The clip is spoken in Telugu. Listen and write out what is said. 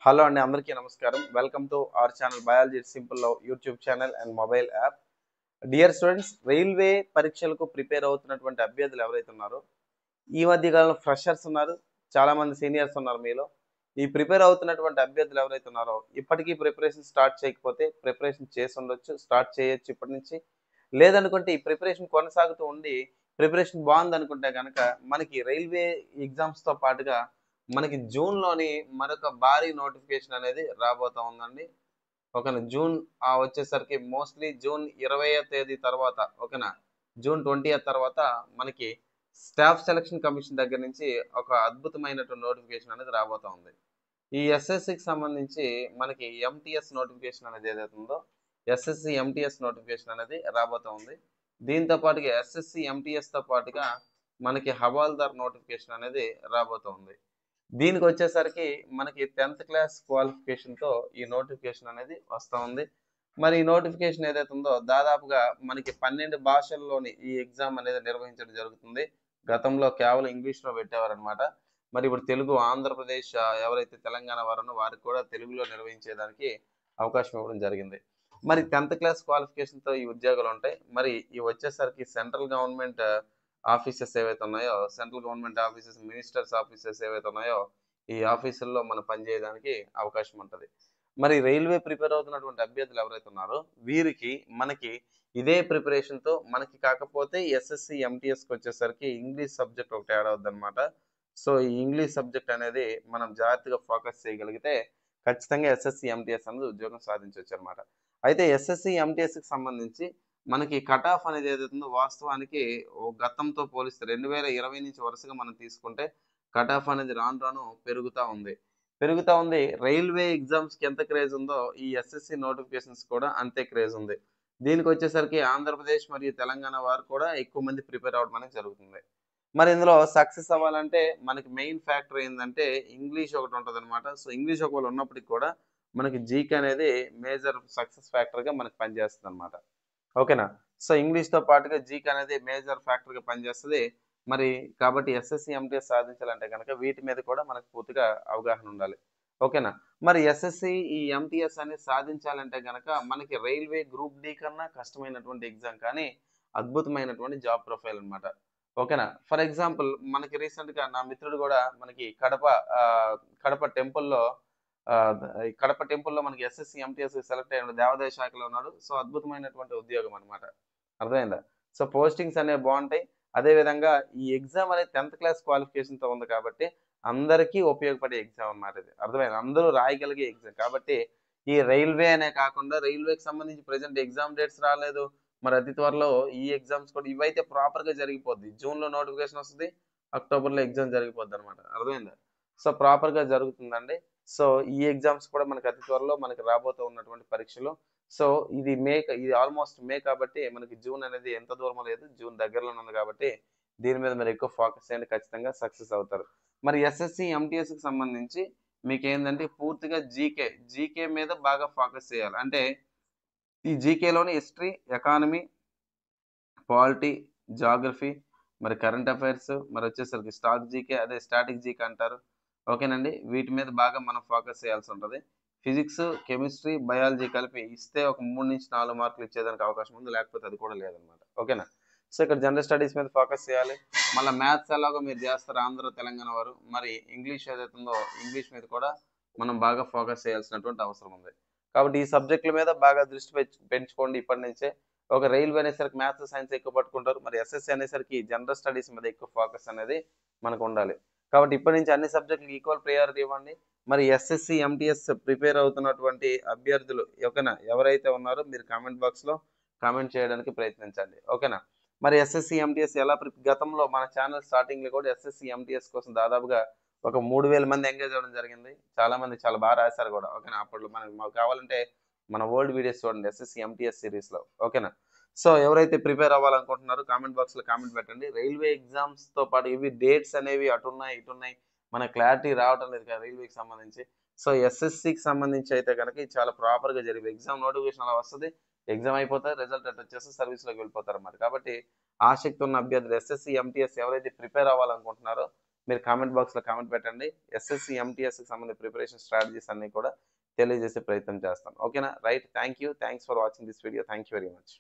హలో అండి, అందరికీ నమస్కారం. Welcome to our channel biology simple love YouTube channel and mobile app. Dear students, railway పరీక్షలకు ప్రిపేర్ అవుతున్నటువంటి అభ్యర్థులు ఎవరైతే ఉన్నారో, ఈ మధ్య కాలంలో ఫ్రెషర్స్ ఉన్నారు, చాలా మంది సీనియర్స్ ఉన్నారు మీలో. ఈ ప్రిపేర్ అవుతున్నటువంటి అభ్యర్థులు ఎవరైతే ఉన్నారో, ఇప్పటికీ ప్రిపరేషన్ స్టార్ట్ చేయకపోతే ప్రిపరేషన్ చేసి ఉండొచ్చు, స్టార్ట్ చేయొచ్చు ఇప్పటి నుంచి. లేదనుకుంటే ఈ ప్రిపరేషన్ కొనసాగుతూ ఉండి ప్రిపరేషన్ బాగుందనుకుంటే గనక మనకి రైల్వే ఎగ్జామ్స్‌తో పాటుగా మనకి జూన్‌లోని మరొక భారీ నోటిఫికేషన్ అనేది రాబోతా ఉందండి. ఓకేనా. జూన్ వచ్చేసరికి మోస్ట్‌లీ జూన్ 20వ తేదీ తర్వాత, ఓకేనా. జూన్ 20 తర్వాత మనకి స్టాఫ్ సెలక్షన్ కమిషన్ దగ్గర నుంచి ఒక అద్భుతమైనటువంటి నోటిఫికేషన్ అనేది రాబోతా ఉంది. ఈ ఎస్ఎస్సికి సంబంధించి మనకి ఎంటీఎస్ నోటిఫికేషన్ అనేది ఏదైతే ఉందో, ఎస్ఎస్సి ఎంటీఎస్ నోటిఫికేషన్ అనేది రాబోతా ఉంది. దీంతో పాటుగా ఎస్ఎస్సి ఎంటీఎస్‌తో పాటుగా మనకి హవాల్దార్ నోటిఫికేషన్ అనేది రాబోతా ఉంది. దీనికొచ్చేసరికి మనకి 10థ్ క్లాస్ క్వాలిఫికేషన్‌తో ఈ నోటిఫికేషన్ అనేది వస్తా ఉంది. మరి ఈ నోటిఫికేషన్ ఏదైతే ఉందో దాదాపుగా మనకి 12 భాషల్లోని ఈ ఎగ్జామ్ అనేది నిర్వహించడం జరుగుతుంది. గతంలో కేవలం ఇంగ్లీష్‌లో పెట్టేవారనమాట. మరి ఇప్పుడు తెలుగు ఆంధ్రప్రదేశ్ ఎవరైతే తెలంగాణ వారున్నారో వారికి కూడా తెలుగులో నిర్వహించేదానికి అవకాశం ఇవ్వడం జరిగింది. మరి 10థ్ క్లాస్ క్వాలిఫికేషన్‌తో ఈ ఉద్యోగాలుంటాయి. మరి ఇవి వచ్చేసరికి సెంట్రల్ గవర్నమెంట్ ఆఫీసెస్ ఏవైతే ఉన్నాయో, central government offices, ministers offices ఏవైతే ఉన్నాయో, ఈ ఆఫీసుల్లో మనం పనిచేయడానికి అవకాశం ఉంటది. మరి రైల్వే ప్రిపేర్ అవుతున్నటువంటి అభ్యర్థులు ఎవరైతే ఉన్నారో, వీరికి మనకి ఇదే ప్రిపరేషన్‌తో మనకి కాకపోతే ఎస్ఎస్‌సి, ఎంటీఎస్‌కి వచ్చేసరికి ఇంగ్లీష్ సబ్జెక్ట్ ఒకటి యాడ్ అవుద్దనమాట. సో, ఈ ఇంగ్లీష్ సబ్జెక్ట్ అనేది మనం జాగ్రత్తగా ఫోకస్ చేయగలిగితే ఖచ్చితంగా ఎస్ఎస్‌సి, ఎంటీఎస్ అనేది ఉద్యోగం సాధించొచ్చనమాట. అయితే ఎస్ఎస్‌సి, ఎంటీఎస్‌కి సంబంధించి మనకి కట్ ఆఫ్ అనేది ఏదైతే ఉందో వాస్తవానికి గతంతో పోలిస్తే 2020 నుంచి వరుసగా మనం తీసుకుంటే కట్ ఆఫ్ అనేది రాను రాను పెరుగుతా ఉంది. పెరుగుతా ఉంది. రైల్వే ఎగ్జామ్స్‌కి ఎంత క్రేజ్ ఉందో ఈ ఎస్ఎస్‌సి నోటిఫికేషన్స్ కూడా అంతే క్రేజ్ ఉంది. దీనికొచ్చేసరికి ఆంధ్రప్రదేశ్ మరియు తెలంగాణ వారు కూడా ఎక్కువ మంది ప్రిపేర్ అవ్వడం అనేది జరుగుతుంది. మరి ఇందులో సక్సెస్ అవ్వాలంటే మనకి మెయిన్ ఫ్యాక్టర్ ఏందంటే ఇంగ్లీష్ ఒకటి ఉంటదనమాట. సో, ఇంగ్లీష్ ఒకవేళ ఉన్నప్పటికి కూడా మనకి జీకే అనేది మేజర్ సక్సెస్ ఫ్యాక్టర్‌గా మనకు పనిచేస్తదనమాట. ఓకేనా. సో, ఇంగ్లీష్‌తో పాటుగా జీకే అనేది మేజర్ ఫ్యాక్టర్‌గా పనిచేస్తది. మరి కాబట్టి ఎస్ఎస్‌సి, ఎంటీఎస్ సాధించాలంటే గనక వీటి మీద కూడా మనకు పూర్తిగా అవగాహన ఉండాలి. ఓకేనా. మరి ఎస్ఎస్‌సి ఈ ఎంటీఎస్ అనేది సాధించాలంటే గనక మనకి రైల్వే గ్రూప్ డి కన్నా కష్టమైనటువంటి ఎగ్జామ్ కానీ అద్భుతమైనటువంటి జాబ్ ప్రొఫైల్ అన్నమాట. ఓకేనా. ఫర్ ఎగ్జాంపుల్ మనకి రీసెంట్‌గా నా మిత్రుడు గూడా మనకి ఆహ్, కడప టెంపుల్‌లో ఈ కడప టెంపుల్‌లో మనకి ఎస్ఎస్‌సి, ఎంటీఎస్ సెలెక్ట్ అయ్యాడు. దేవాదాయ శాఖలో ఉన్నాడు. సో, అద్భుతమైనటువంటి ఉద్యోగం అన్నమాట. అర్థమైందా? సో, పోస్టింగ్స్ అనేవి బావుంటాయి. అదే విధంగా ఈ ఎగ్జామ్ అనేది 10థ్ క్లాస్ క్వాలిఫికేషన్‌తో ఉంది కాబట్టి అందరికీ ఉపయోగపడే ఎగ్జామ్ అన్నమాట ఇది. అర్థమైందా? అందరూ రాయగలిగే ఎగ్జామ్. కాబట్టి ఈ రైల్వే అనే కాకుండా రైల్వేకి సంబంధించి ప్రెజెంట్ ఎగ్జామ్ డేట్స్ రాలేదు. మరి అతి త్వరలో ఈ ఎగ్జామ్స్ కూడా ఇవైతే ప్రాపర్‌గా జరిగిపోద్ది. జూన్‌లో నోటిఫికేషన్ వస్తది. అక్టోబర్‌లో ఎగ్జామ్ జరిగిపోద్దనమాట. అర్థమైందా? సో, ప్రాపర్‌గా జరుగుతుందండి. సో, ఈ ఎగ్జామ్స్ కూడా మనకు అతి త్వరలో మనకు రాబోతూ ఉన్నటువంటి పరీక్షలు. సో, ఇది ఆల్‌మోస్ట్ మే కాబట్టి మనకి జూన్ అనేది ఎంత దూరమో లేదు. జూన్ దగ్గరలోనే ఉంది కాబట్టి దీని మీద మీరు ఎక్కువ ఫోకస్ చేయండి. ఖచ్చితంగా సక్సెస్ అవుతారు. మరి ఎస్ఎస్‌సి, ఎంటీఎస్‌కి సంబంధించి మీకేందంటే పూర్తిగా జీకే మీద బాగా ఫోకస్ చేయాలి. అంటే ఈ జీకేలోని హిస్టరీ, ఎకానమీ, పాలిటీ, జియోగ్రఫీ, మరి కరెంట్ అఫైర్స్, మరొచ్చేసరికి స్టాటిక్ జీకే అంటారు. ఓకేనండి. వీటి మీద బాగా మనం ఫోకస్ చేయాల్సుంటది. ఫిజిక్స్, కెమిస్ట్రీ, బయాలజీ కలిపి ఇస్తే ఒక 3-4 మార్కులు ఇచ్చేదానికి అవకాశం ఉంది. లేకపోతే అది కూడా లేదనమాట. ఓకేనా. సో, ఇక్కడ జనరల్ స్టడీస్ మీద ఫోకస్ చేయాలి. మళ్ళా మ్యాథ్స్ ఎలాగో మీరు చేస్తారు ఆంధ్ర, తెలంగాణ వారు. మరి ఇంగ్లీష్ ఏదైతే ఉందో ఇంగ్లీష్ మీద కూడా మనం బాగా ఫోకస్ చేయాల్సినటువంటి అవసరం ఉంది. కాబట్టి ఈ సబ్జెక్టుల మీద బాగా దృష్టి పెంచుకోండి ఇప్పటి నుంచే. ఒక రైల్వే అనేసరికి మ్యాథ్స్, సైన్స్ ఎక్కువ పట్టుకుంటారు. మరి ఎస్ఎస్‌సి అనేసరికి జనరల్ స్టడీస్ మీద ఎక్కువ ఫోకస్ అనేది మనకుండాలి. కాబట్టి ఇప్పటి నుంచి అన్ని సబ్జెక్టులకి ఈక్వల్ ప్రయారిటీ ఇవ్వండి. మరి ఎస్ఎస్‌సి, ఎంటీఎస్ ప్రిపేర్ అవుతున్నటువంటి అభ్యర్థులు ఓకేనా, ఎవరైతే ఉన్నారో మీరు కామెంట్ బాక్స్‌లో కామెంట్ చేయడానికి ప్రయత్నించండి. ఓకేనా. మరి ఎస్ఎస్‌సి, ఎంటీఎస్ గతంలో మన ఛానల్ స్టార్టింగ్‌లో కూడా ఎస్ఎస్‌సి, ఎంటీఎస్ కోసం దాదాపుగా ఒక 3000 మంది ఎంగేజ్ అవ్వడం జరిగింది. చాలా మంది చాలా రాసారు కూడా. ఓకేనా. అప్పట్లో మాకు కావాలంటే మన ఓల్డ్ వీడియోస్ చూడండి ఎస్ఎస్‌సి, ఎంటీఎస్ సీరీస్‌లో. ఓకేనా. సో, ఎవరైతే ప్రిపేర్ అవ్వాలనుకుంటున్నారో కామెంట్ బాక్స్‌లో కామెంట్ పెట్టండి. రైల్వే ఎగ్జామ్స్‌తో పాటు ఇవి డేట్స్ అనేవి అటున్నాయి, ఇటున్నాయి. మనకు క్లారిటీ రావటం లేదు కదా రైల్వేకి సంబంధించి. సో, ఎస్ఎస్‌సికి సంబంధించి అయితే గనక ఇది చాలా ప్రాపర్‌గా జరిగే ఎగ్జామ్ నోటిఫికేషన్ అలా వస్తది. ఎగ్జామ్ అయిపోతది. రిజల్ట్ అటొచ్చేసి సర్వీస్‌లోకి వెళ్ళిపోతారన్నమాట. కాబట్టి ఆసక్తి ఉన్న అభ్యర్థులు ఎస్ఎస్‌సి, ఎంటీఎస్ ఎవరైతే ప్రిపేర్ అవ్వాలనుకుంటున్నారో మీరు కామెంట్ బాక్స్లో కామెంట్ పెట్టండి. ఎస్ఎస్సి ఎంటీఎస్కి సంబంధించిన ప్రిపరేషన్ స్ట్రాటజీస్ అన్నీ కూడా తెలియజేసే ప్రయత్నం చేస్తాను. ఓకేనా? Right. Thank you. Thanks for watching this video. Thank you very much.